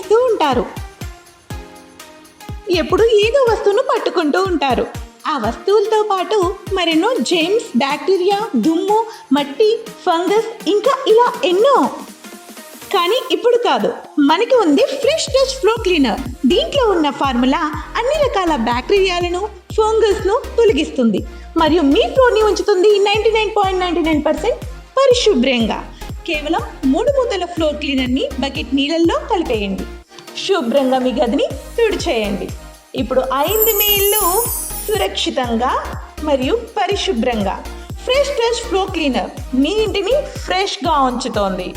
చేస్తూ ఉంటారు. ఎప్పుడు ఏదో వస్తువును పట్టుకుంటూ ఉంటారు. ఆ వస్తువులతో పాటు మరెన్నో జెమ్స్, బ్యాక్టీరియా, దుమ్ము, మట్టి, ఫంగస్ ఇంకా ఇలా ఎన్నో. కానీ ఇప్పుడు కాదు, మనకి ఉంది ఫ్రెష్ టచ్ ఫ్లోర్ క్లీనర్. దీంట్లో ఉన్న ఫార్ములా అన్ని రకాల బ్యాక్టీరియాలను, ఫంగస్ను తొలగిస్తుంది మరియు మీ ఫ్లోర్ని ఉంచుతుంది 99.99% పరిశుభ్రంగా. కేవలం 3 మూతల ఫ్లోర్ క్లీనర్ని బకెట్ నీళ్ళల్లో కలిపేయండి. శుభ్రంగా మీ గదిని తుడిచేయండి. ఇప్పుడు అయింది మీ ఇల్లు సురక్షితంగా మరియు పరిశుభ్రంగా. ఫ్రెష్ టచ్ ఫ్లోర్ క్లీనర్ మీ ఇంటిని ఫ్రెష్గా ఉంచుతోంది.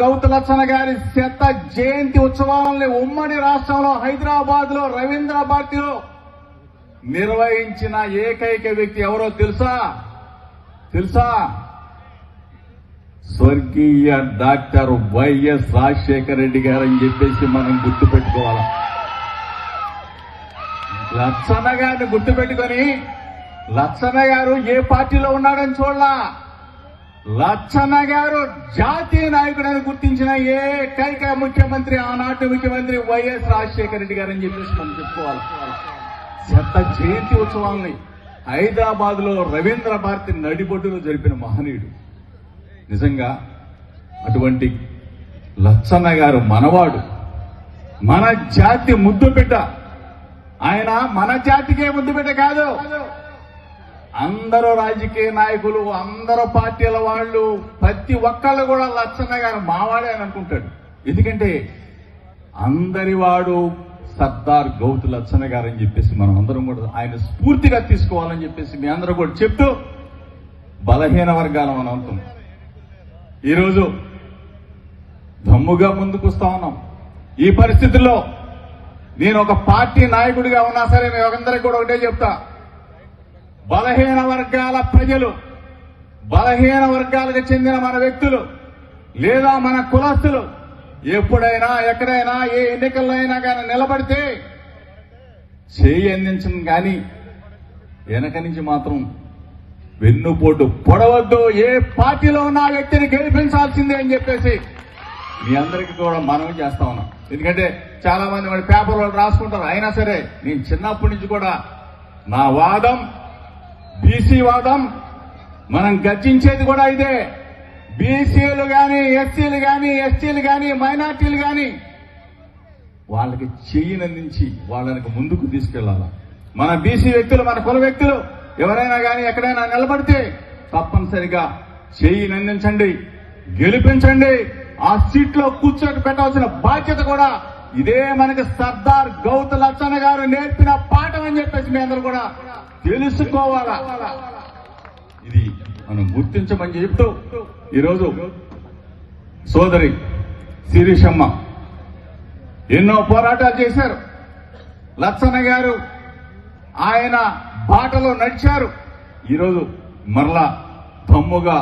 గౌతు లచ్చన్న గారి శత జయంతి ఉత్సవాలని ఉమ్మడి రాష్ట్రంలో హైదరాబాద్ లో రవీంద్ర భారతిలో నిర్వహించిన ఏకైక వ్యక్తి ఎవరో తెలుసా? స్వర్గీయ డాక్టర్ వైఎస్ రాజశేఖర రెడ్డి గారు అని చెప్పేసి మనం గుర్తుపెట్టుకోవాలి. లచ్చన్న గారిని గుర్తుపెట్టుకొని లచ్చన్న గారు ఏ పార్టీలో ఉన్నాడని చూడలా, లచ్చన్న గారు జాతీయ నాయకుడని గుర్తించిన ఏకైక ముఖ్యమంత్రి ఆనాటి ముఖ్యమంత్రి వైఎస్ రాజశేఖర రెడ్డి గారు అని చెప్పేసి మనం చెప్పుకోవాలి. శత జయంతి ఉత్సవాల్ని హైదరాబాద్ లో రవీంద్ర భారతి నడిబొడ్డులో జరిపిన మహనీయుడు. నిజంగా అటువంటి లచ్చన్న గారు మనవాడు, మన జాతి ముద్దుబిడ్డ. ఆయన మన జాతికే ముద్దుబిడ్డ కాదు, అందరూ రాజకీయ నాయకులు, అందరూ పార్టీల వాళ్ళు, ప్రతి ఒక్కళ్ళు కూడా లచ్చన్న గారు మావాడే అని అనుకుంటాడు. ఎందుకంటే అందరి వాడు సర్దార్ గౌతు లచ్చన్న గారు అని చెప్పేసి మనం అందరం కూడా ఆయన స్ఫూర్తిగా తీసుకోవాలని చెప్పేసి మీ అందరూ కూడా చెప్తూ, బలహీన వర్గాల మనం అంతం ఈరోజు దమ్ముగా ముందుకు వస్తా ఉన్నాం. ఈ పరిస్థితుల్లో నేను ఒక పార్టీ నాయకుడిగా ఉన్నా సరే మీ అందరికీ కూడా ఒకటే చెప్తా, బలహీన వర్గాల ప్రజలు, బలహీన వర్గాలకు చెందిన మన వ్యక్తులు లేదా మన కులస్తులు ఎప్పుడైనా ఎక్కడైనా ఏ ఎన్నికల్లో అయినా కానీ నిలబడితే చేయి అందించం కానీ వెనక నుంచి మాత్రం వెన్నుపోటు పొడవద్దు. ఏ పార్టీలో ఉన్న ఆ వ్యక్తిని గెలిపించాల్సిందే అని చెప్పేసి మీ అందరికీ కూడా మనవి చేస్తా ఉన్నాం. ఎందుకంటే చాలా మంది వాడి పేపర్లో రాసుకుంటారు. అయినా సరే నేను చిన్నప్పటి నుంచి కూడా నా వాదం బీసీ వాదం, మనం గర్జించేది కూడా ఇదే. బీసీలు కానీ, ఎస్సీలు కానీ, ఎస్టీలు కానీ, మైనార్టీలు కానీ వాళ్ళకి చెయ్యినందించి వాళ్ళకి ముందుకు తీసుకెళ్లాలి. మన బీసీ వ్యక్తులు, మన కుల వ్యక్తులు ఎవరైనా కానీ ఎక్కడైనా నిలబడితే తప్పనిసరిగా చెయ్యినందించండి, గెలిపించండి. ఆ సీట్లో కూర్చోటి పెట్టాల్సిన బాధ్యత కూడా ఇదే మనకి సర్దార్ గౌతు లచ్చన్న గారు నేర్పిన పాఠం అని చెప్పేసి మీ అందరూ కూడా తెలుసుకోవాలా. ఇది మనం గుర్తించమని చెప్తూ ఈరోజు సోదరి శిరీషమ్మ ఎన్నో పోరాటాలు చేశారు. లచ్చన్న గారు ఆయన బాటలో నడిచారు. ఈరోజు మరలా దమ్ముగా